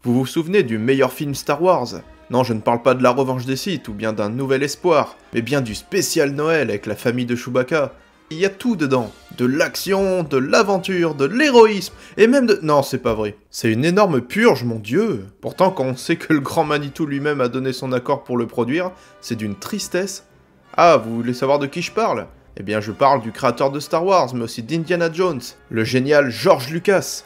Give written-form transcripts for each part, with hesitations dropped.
Vous vous souvenez du meilleur film Star Wars? Non, je ne parle pas de la revanche des Sith ou bien d'un nouvel espoir, mais bien du spécial Noël avec la famille de Chewbacca. Il y a tout dedans. De l'action, de l'aventure, de l'héroïsme, et même de... Non, c'est pas vrai. C'est une énorme purge, mon dieu. Pourtant, quand on sait que le grand Manitou lui-même a donné son accord pour le produire, c'est d'une tristesse. Ah, vous voulez savoir de qui je parle? Eh bien, je parle du créateur de Star Wars, mais aussi d'Indiana Jones, le génial George Lucas.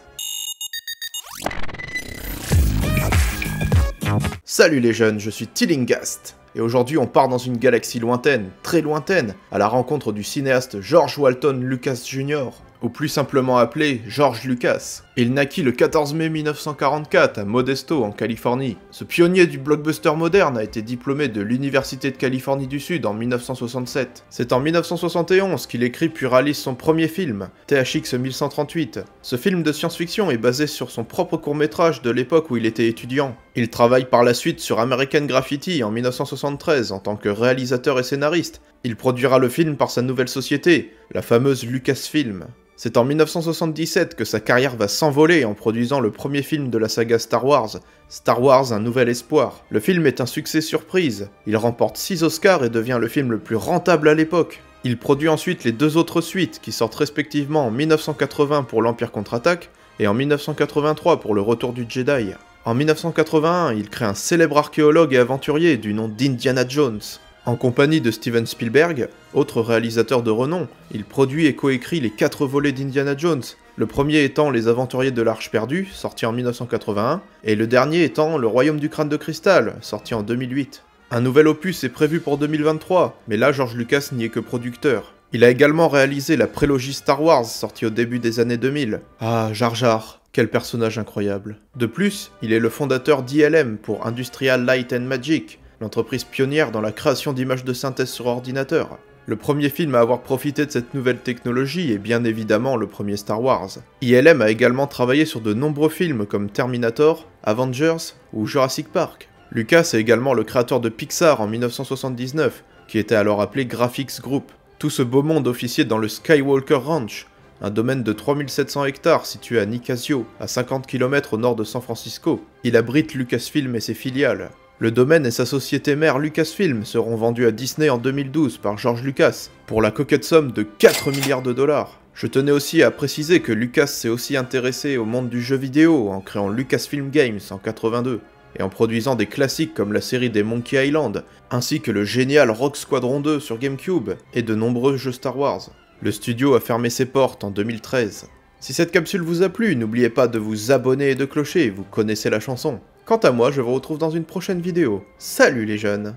Salut les jeunes, je suis Tillingast, et aujourd'hui on part dans une galaxie lointaine, très lointaine, à la rencontre du cinéaste George Walton Lucas Jr., ou plus simplement appelé George Lucas. Il naquit le 14 mai 1944 à Modesto, en Californie. Ce pionnier du blockbuster moderne a été diplômé de l'Université de Californie du Sud en 1967. C'est en 1971 qu'il écrit puis réalise son premier film, THX 1138. Ce film de science-fiction est basé sur son propre court-métrage de l'époque où il était étudiant. Il travaille par la suite sur American Graffiti en 1973 en tant que réalisateur et scénariste. Il produira le film par sa nouvelle société, la fameuse Lucasfilm. C'est en 1977 que sa carrière va s'envoler en produisant le premier film de la saga Star Wars, Star Wars Un Nouvel Espoir. Le film est un succès surprise, il remporte 6 Oscars et devient le film le plus rentable à l'époque. Il produit ensuite les deux autres suites qui sortent respectivement en 1980 pour l'Empire contre-attaque et en 1983 pour le Retour du Jedi. En 1981, il crée un célèbre archéologue et aventurier du nom d'Indiana Jones. En compagnie de Steven Spielberg, autre réalisateur de renom, il produit et coécrit les 4 volets d'Indiana Jones, le premier étant Les Aventuriers de l'Arche perdue, sorti en 1981, et le dernier étant Le Royaume du Crâne de Cristal, sorti en 2008. Un nouvel opus est prévu pour 2023, mais là George Lucas n'y est que producteur. Il a également réalisé la prélogie Star Wars, sortie au début des années 2000. Ah, Jar Jar, quel personnage incroyable. De plus, il est le fondateur d'ILM pour Industrial Light and Magic, l'entreprise pionnière dans la création d'images de synthèse sur ordinateur. Le premier film à avoir profité de cette nouvelle technologie est bien évidemment le premier Star Wars. ILM a également travaillé sur de nombreux films comme Terminator, Avengers ou Jurassic Park. Lucas est également le créateur de Pixar en 1979, qui était alors appelé Graphics Group. Tout ce beau monde officiait dans le Skywalker Ranch, un domaine de 3700 hectares situé à Nicasio, à 50 km au nord de San Francisco. Il abrite Lucasfilm et ses filiales. Le domaine et sa société mère Lucasfilm seront vendus à Disney en 2012 par George Lucas, pour la coquette somme de 4 milliards de dollars. Je tenais aussi à préciser que Lucas s'est aussi intéressé au monde du jeu vidéo en créant Lucasfilm Games en 82, et en produisant des classiques comme la série des Monkey Island, ainsi que le génial Rock Squadron 2 sur GameCube, et de nombreux jeux Star Wars. Le studio a fermé ses portes en 2013. Si cette capsule vous a plu, n'oubliez pas de vous abonner et de clocher, vous connaissez la chanson. Quant à moi, je vous retrouve dans une prochaine vidéo. Salut les jeunes!